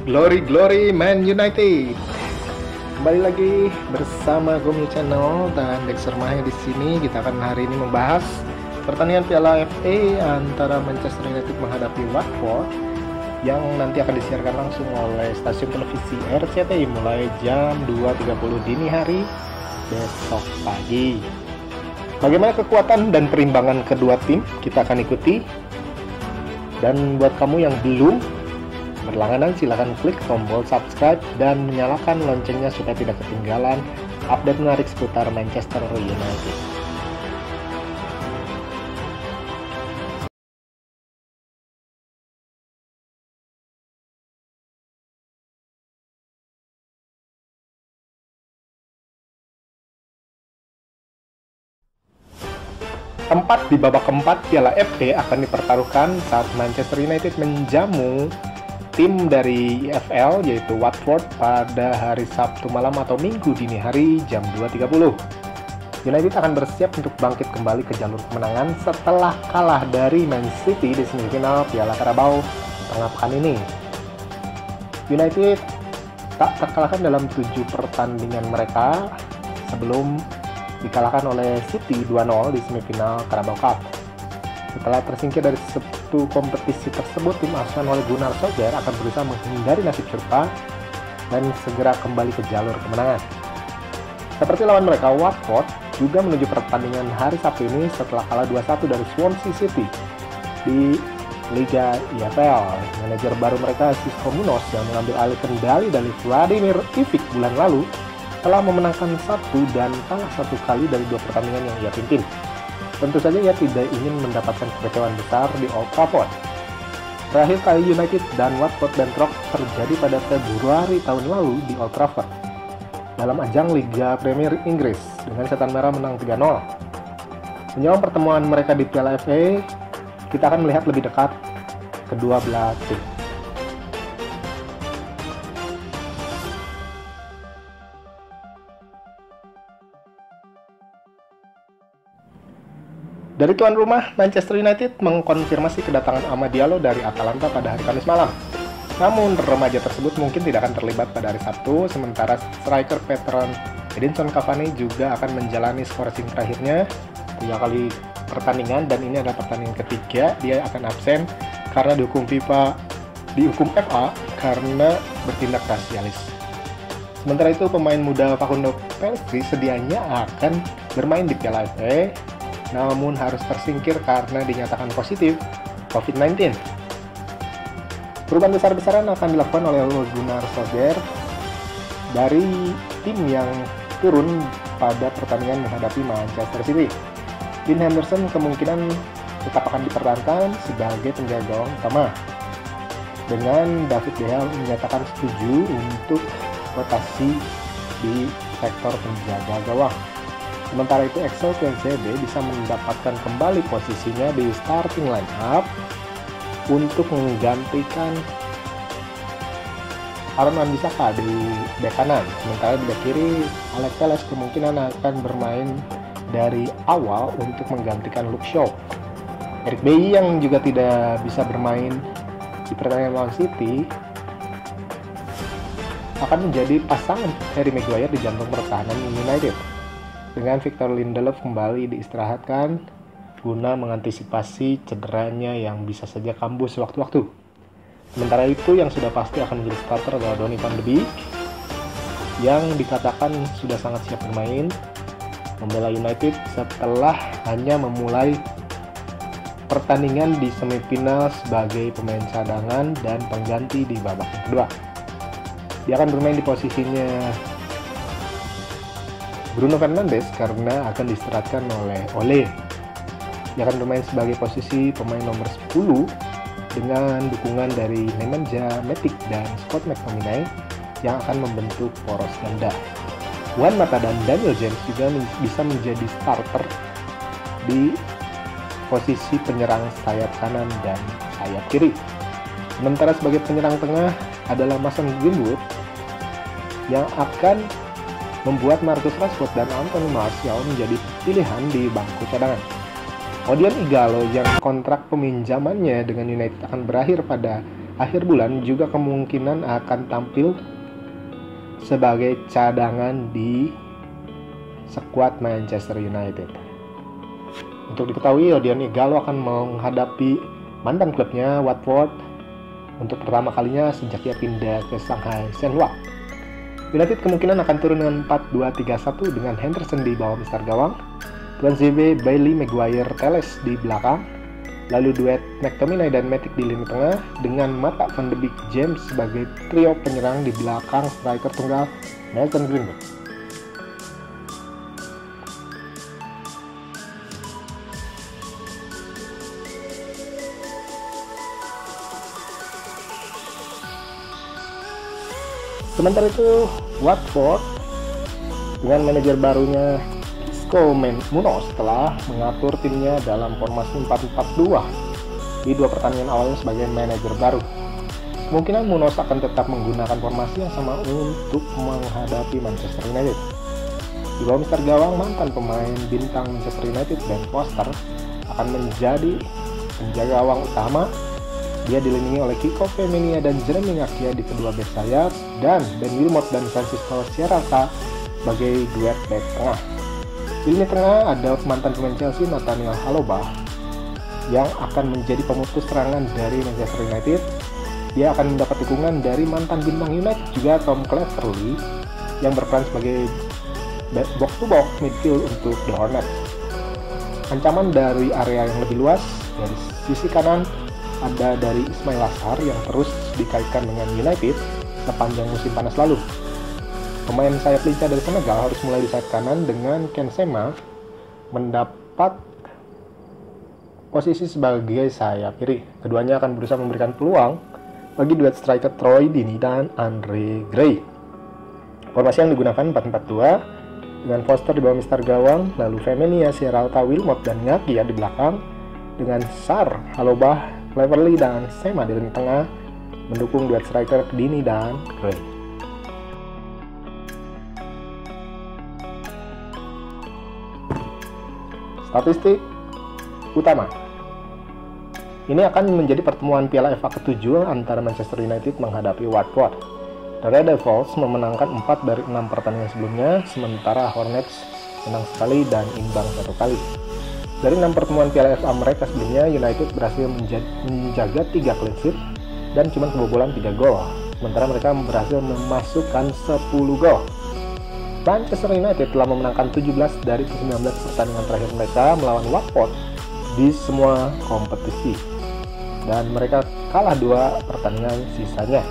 Glory Glory Man United. Kembali lagi bersama Gomil Channel dan Dexter Mahir di sini. Kita akan hari ini membahas pertandingan Piala FA antara Manchester United menghadapi Watford yang nanti akan disiarkan langsung oleh stasiun televisi RCTI mulai jam 2.30 dini hari besok pagi. Bagaimana kekuatan dan perimbangan kedua tim kita akan ikuti. Dan buat kamu yang belum berlangganan, silahkan klik tombol subscribe dan nyalakan loncengnya supaya tidak ketinggalan update menarik seputar Manchester United. Tempat di babak keempat Piala FA akan dipertaruhkan saat Manchester United menjamu tim dari EFL yaitu Watford pada hari Sabtu malam atau Minggu dini hari jam 2.30. United akan bersiap untuk bangkit kembali ke jalur kemenangan setelah kalah dari Man City di semifinal Piala Carabao tengah pekan ini. United tak terkalahkan dalam 7 pertandingan mereka sebelum dikalahkan oleh City 2-0 di semifinal Carabao Cup. Setelah tersingkir dari 10 kompetisi tersebut, tim asuhan oleh Gunnar Solskjaer akan berusaha menghindari nasib serupa dan segera kembali ke jalur kemenangan. Seperti lawan mereka, Watford juga menuju pertandingan hari Sabtu ini setelah kalah 2-1 dari Swansea City di Liga EFL. Manajer baru mereka, Xisco Munoz, yang mengambil alih kendali dari Vladimir Ivic bulan lalu, telah memenangkan 1 dan kalah 1 kali dari 2 pertandingan yang ia pimpin. Tentu saja ia tidak ingin mendapatkan kekecewaan besar di Old Trafford. Terakhir kali United dan Watford bentrok terjadi pada Februari tahun lalu di Old Trafford dalam ajang Liga Premier Inggris dengan Setan Merah menang 3-0. Menjelang pertemuan mereka di Piala FA, kita akan melihat lebih dekat kedua belah tim. Dari tuan rumah, Manchester United mengkonfirmasi kedatangan Amad Diallo dari Atalanta pada hari Kamis malam. Namun, remaja tersebut mungkin tidak akan terlibat pada hari Sabtu, sementara striker veteran Edinson Cavani juga akan menjalani skorsing terakhirnya 3 kali pertandingan, dan ini adalah pertandingan ketiga dia akan absen karena dihukum FA karena bertindak rasialis. Sementara itu, pemain muda Facundo Pellistri sedianya akan bermain di Piala FA, namun harus tersingkir karena dinyatakan positif COVID-19. Perubahan besar-besaran akan dilakukan oleh Gunnar Solskjaer dari tim yang turun pada pertandingan menghadapi Manchester City. Dean Henderson kemungkinan tetap akan dipertahankan sebagai penjaga gawang utama, dengan David De Gea menyatakan setuju untuk rotasi di sektor penjaga gawang. Sementara itu, Axel Tuanzebe bisa mendapatkan kembali posisinya di starting line up untuk menggantikan Aaron Wan-Bissaka di bek kanan. Sementara di bek kiri, Alex Telles kemungkinan akan bermain dari awal untuk menggantikan Luke Shaw. Eric Bailly yang juga tidak bisa bermain di pertandingan lawan City akan menjadi pasangan Harry Maguire di jantung pertahanan United, dengan Victor Lindelof kembali diistirahatkan guna mengantisipasi cederanya yang bisa saja kambuh sewaktu-waktu. Sementara itu, yang sudah pasti akan menjadi starter adalah Donny van de Beek yang dikatakan sudah sangat siap bermain membela United setelah hanya memulai pertandingan di semifinal sebagai pemain cadangan dan pengganti di babak yang kedua. Dia akan bermain di posisinya Bruno Fernandes karena akan diistirahatkan oleh Ole. Dia akan bermain sebagai posisi pemain nomor 10 dengan dukungan dari Nemanja Matic dan Scott McTominay yang akan membentuk poros ganda. Juan Mata dan Daniel James juga bisa menjadi starter di posisi penyerang sayap kanan dan sayap kiri. Sementara sebagai penyerang tengah adalah Mason Greenwood yang akan membuat Marcus Rashford dan Anthony Martial menjadi pilihan di bangku cadangan. Odion Ighalo yang kontrak peminjamannya dengan United akan berakhir pada akhir bulan juga kemungkinan akan tampil sebagai cadangan di skuad Manchester United. Untuk diketahui, Odion Ighalo akan menghadapi mantan klubnya Watford untuk pertama kalinya sejak ia pindah ke Shanghai Shenhua. United kemungkinan akan turun dengan 4-2-3-1 dengan Henderson di bawah mister gawang, Tuanzebe, Bailey, Maguire, Teles di belakang, lalu duet McTominay dan Matic di lini tengah dengan Mata, Van de Beek, James sebagai trio penyerang di belakang striker tunggal Mason Greenwood. Sementara itu, Watford dengan manajer barunya Xisco Munoz telah mengatur timnya dalam formasi 4-4-2 di 2 pertandingan awalnya sebagai manajer baru. Kemungkinan Munoz akan tetap menggunakan formasi yang sama untuk menghadapi Manchester United. Di bawah mister gawang, mantan pemain bintang Manchester United Ben Foster akan menjadi penjaga gawang utama. Dia dilindungi oleh Kiko Femenia dan Jeremy Ngakia di kedua bek sayap, dan Ben Wilmot dan Francisco Sierrata sebagai duet bek tengah. Di lini tengah ada mantan pemain Chelsea Nathaniel Chalobah yang akan menjadi pemutus serangan dari Manchester United. Dia akan mendapat dukungan dari mantan bintang United juga Tom Cleverley yang berperan sebagai box-to-box midfield untuk The Hornets. Ancaman dari area yang lebih luas dari sisi kanan ada dari Ismail Assar yang terus dikaitkan dengan United sepanjang musim panas lalu. Pemain sayap lincah dari Senegal harus mulai di sayap kanan dengan Ken Sema mendapat posisi sebagai sayap kiri. Keduanya akan berusaha memberikan peluang bagi duet striker Troy Deeney dan Andre Gray. Formasi yang digunakan 4-4-2 dengan Foster di bawah mister gawang, lalu Femenia, Sierrata, Wilmot dan Ngakia di belakang dengan Sar, Chalobah, Cleverley dan Sema di lini tengah mendukung duet striker Deeney dan Gray. Statistik utama. Ini akan menjadi pertemuan Piala FA ke-7 antara Manchester United menghadapi Watford. The Red Devils memenangkan 4 dari 6 pertandingan sebelumnya, sementara Hornets menang sekali dan imbang 1 kali. Dari 6 pertemuan Piala FA mereka sebelumnya, United berhasil menjaga 3 clean sheet dan cuma kebobolan 3 gol. Sementara mereka berhasil memasukkan 10 gol. Manchester United telah memenangkan 17 dari 19 pertandingan terakhir mereka melawan Watford di semua kompetisi. Dan mereka kalah 2 pertandingan sisanya.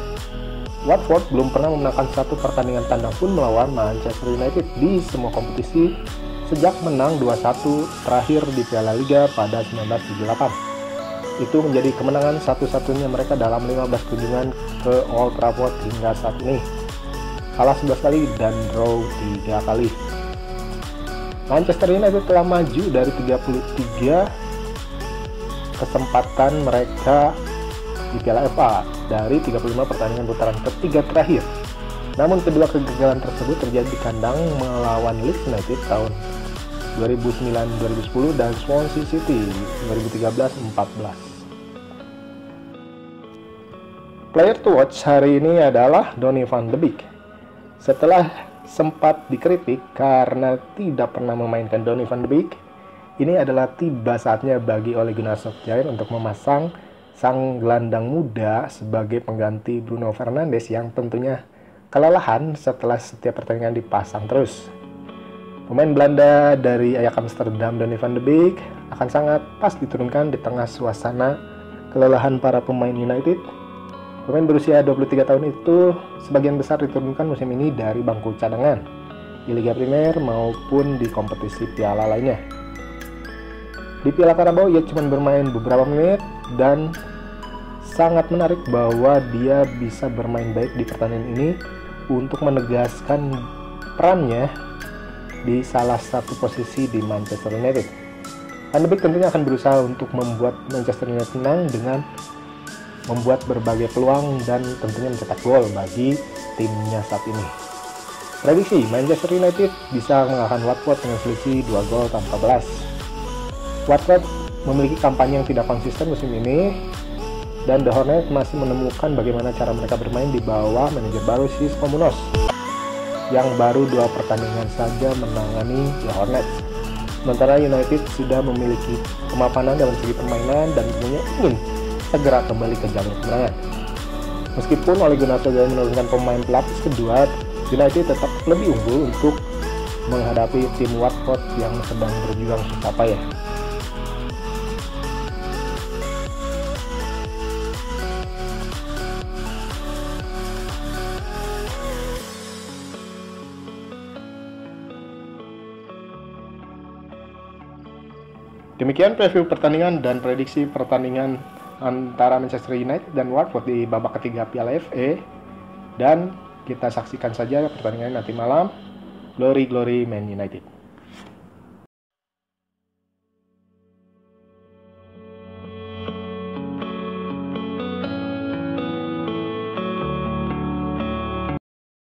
Watford belum pernah memenangkan 1 pertandingan tandang pun melawan Manchester United di semua kompetisi sejak menang 2-1 terakhir di Piala Liga pada 1978. Itu menjadi kemenangan satu-satunya mereka dalam 15 kunjungan ke Old Trafford hingga saat ini. Kalah 11 kali dan draw 3 kali. Manchester United telah maju dari 33 kesempatan mereka di Piala FA dari 35 pertandingan putaran ketiga terakhir. Namun kedua kegagalan tersebut terjadi di kandang melawan Leeds United tahun 2009-2010 dan Swansea City 2013-14. Player to watch hari ini adalah Donny van de Beek. Setelah sempat dikritik karena tidak pernah memainkan Donny van de Beek, ini adalah tiba saatnya bagi Ole Gunnar Solskjaer untuk memasang sang gelandang muda sebagai pengganti Bruno Fernandes yang tentunya kelelahan setelah setiap pertandingan dipasang terus. Pemain Belanda dari Ajax Amsterdam, Donny van de Beek, akan sangat pas diturunkan di tengah suasana kelelahan para pemain United. Pemain berusia 23 tahun itu sebagian besar diturunkan musim ini dari bangku cadangan di Liga Primer maupun di kompetisi piala lainnya. Di Piala Carabao ia cuma bermain beberapa menit dan sangat menarik bahwa dia bisa bermain baik di pertandingan ini untuk menegaskan perannya di salah satu posisi di Manchester United. Van de Beek tentunya akan berusaha untuk membuat Manchester United menang dengan membuat berbagai peluang dan tentunya mencetak gol bagi timnya saat ini. Prediksi Manchester United bisa mengalahkan Watford dengan selisih 2 gol tanpa balas. Watford memiliki kampanye yang tidak konsisten musim ini. dan The Hornets masih menemukan bagaimana cara mereka bermain di bawah manajer baru Xisco Munoz yang baru 2 pertandingan saja menangani The Hornets. Sementara United sudah memiliki kemapanan dalam segi permainan dan tentunya ingin segera kembali ke jalur kemenangan. Meskipun Ole Gunnar Solskjaer menurunkan pemain pelapis kedua, United tetap lebih unggul untuk menghadapi tim Watford yang sedang berjuang susah payah. Demikian preview pertandingan dan prediksi pertandingan antara Manchester United dan Watford di babak ketiga Piala FA, dan kita saksikan saja pertandingan nanti malam. Glory Man United.